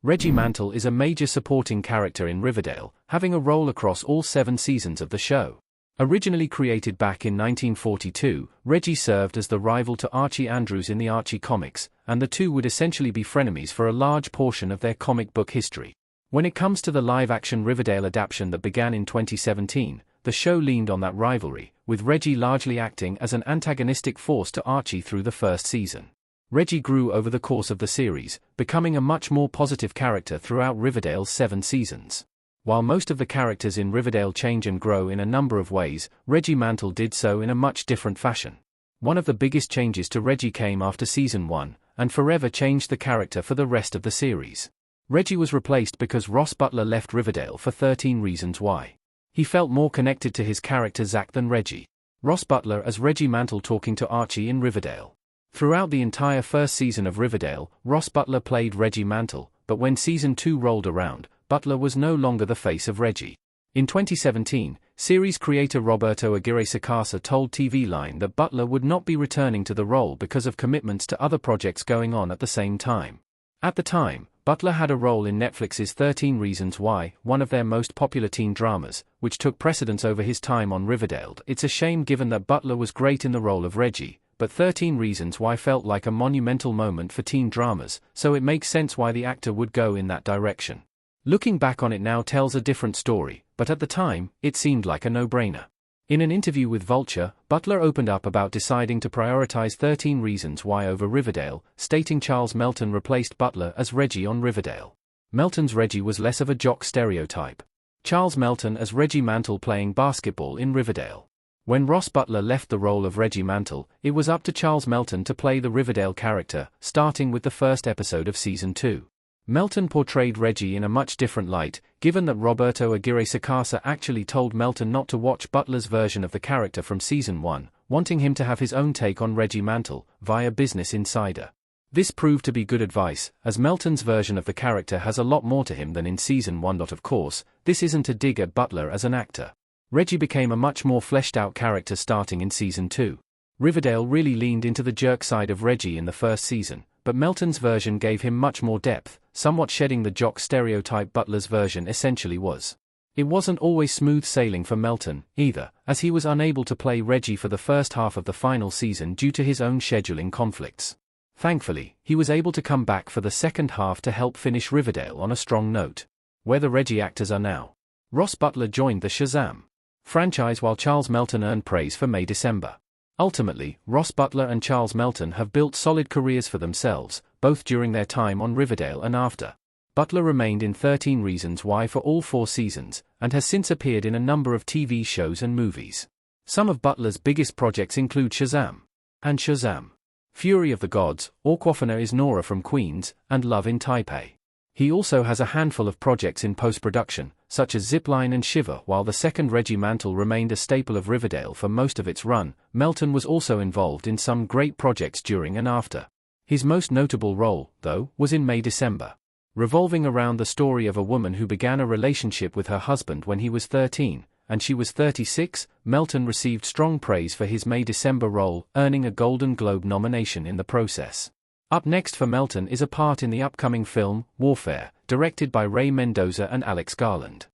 Reggie Mantle is a major supporting character in Riverdale, having a role across all 7 seasons of the show. Originally created back in 1942, Reggie served as the rival to Archie Andrews in the Archie comics, and the two would essentially be frenemies for a large portion of their comic book history. When it comes to the live-action Riverdale adaptation that began in 2017, the show leaned on that rivalry, with Reggie largely acting as an antagonistic force to Archie through the first season. Reggie grew over the course of the series, becoming a much more positive character throughout Riverdale's 7 seasons. While most of the characters in Riverdale change and grow in a number of ways, Reggie Mantle did so in a much different fashion. One of the biggest changes to Reggie came after Season 1, and forever changed the character for the rest of the series. Reggie was replaced because Ross Butler left Riverdale for 13 Reasons Why. He felt more connected to his character Zach than Reggie. Ross Butler as Reggie Mantle talking to Archie in Riverdale. Throughout the entire first season of Riverdale, Ross Butler played Reggie Mantle, but when Season 2 rolled around, Butler was no longer the face of Reggie. In 2017, series creator Roberto Aguirre-Sacasa told TV Line that Butler would not be returning to the role because of commitments to other projects going on at the same time. At the time, Butler had a role in Netflix's 13 Reasons Why, one of their most popular teen dramas, which took precedence over his time on Riverdale. It's a shame given that Butler was great in the role of Reggie, but 13 Reasons Why felt like a monumental moment for teen dramas, so it makes sense why the actor would go in that direction. Looking back on it now tells a different story, but at the time, it seemed like a no-brainer. In an interview with Vulture, Butler opened up about deciding to prioritize 13 Reasons Why over Riverdale, stating Charles Melton replaced Butler as Reggie on Riverdale. Melton's Reggie was less of a jock stereotype. Charles Melton as Reggie Mantle playing basketball in Riverdale. When Ross Butler left the role of Reggie Mantle, it was up to Charles Melton to play the Riverdale character, starting with the first episode of Season 2. Melton portrayed Reggie in a much different light, given that Roberto Aguirre-Sacasa actually told Melton not to watch Butler's version of the character from Season 1, wanting him to have his own take on Reggie Mantle, via Business Insider. This proved to be good advice, as Melton's version of the character has a lot more to him than in Season 1. Of course, this isn't a dig at Butler as an actor. Reggie became a much more fleshed-out character starting in Season 2. Riverdale really leaned into the jerk side of Reggie in the first season, but Melton's version gave him much more depth, somewhat shedding the jock stereotype Butler's version essentially was. It wasn't always smooth sailing for Melton, either, as he was unable to play Reggie for the first half of the final season due to his own scheduling conflicts. Thankfully, he was able to come back for the second half to help finish Riverdale on a strong note. Where the Reggie actors are now. Ross Butler joined the Shazam franchise while Charles Melton earned praise for May-December. Ultimately, Ross Butler and Charles Melton have built solid careers for themselves, both during their time on Riverdale and after. Butler remained in 13 Reasons Why for all 4 seasons, and has since appeared in a number of TV shows and movies. Some of Butler's biggest projects include Shazam and Shazam! Fury of the Gods, Awkwafina is Nora from Queens, and Love in Taipei. He also has a handful of projects in post-production, such as Zipline and Shiver. While the second Reggie Mantle remained a staple of Riverdale for most of its run, Melton was also involved in some great projects during and after. His most notable role, though, was in May-December. Revolving around the story of a woman who began a relationship with her husband when he was 13, and she was 36, Melton received strong praise for his May-December role, earning a Golden Globe nomination in the process. Up next for Melton is a part in the upcoming film, Warfare, directed by Ray Mendoza and Alex Garland.